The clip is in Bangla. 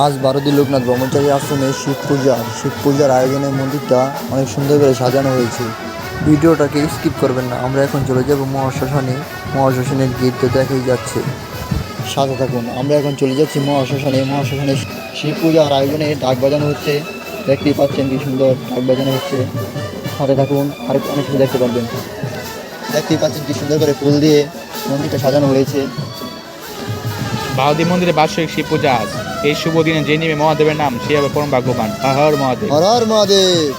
আজ ভারতী লোকনাথ ব্রহ্মচারী আশ্রমে শিব পূজার আয়োজনে মন্দিরটা অনেক সুন্দর করে সাজানো হয়েছে। ভিডিওটাকে স্কিপ করবেন না। আমরা এখন চলে যাব মহাশ্মশানে। মহাশ্মশানের গেট তো দেখাই যাচ্ছে, সাথে থাকুন। আমরা এখন চলে যাচ্ছি মহাশ্মশানে শিব পূজার আয়োজনে ডাক বাজানো হচ্ছে। দেখতেই পাচ্ছেন কি সুন্দর ডাক বাজানো হচ্ছে। সাথে থাকুন, আর অনেক কিছু দেখতে পারবেন। দেখতেই পাচ্ছেন কি সুন্দর করে ফুল দিয়ে মন্দিরটা সাজানো হয়েছে। বাউদি মন্দিরে বার্ষিক শিব পূজা আজ। এই শুভ দিনে যে নেমে মহাদেবের নাম সে হবে পরম ভাগ্যবান। হর হর মহাদেব। হর হর মহাদেব।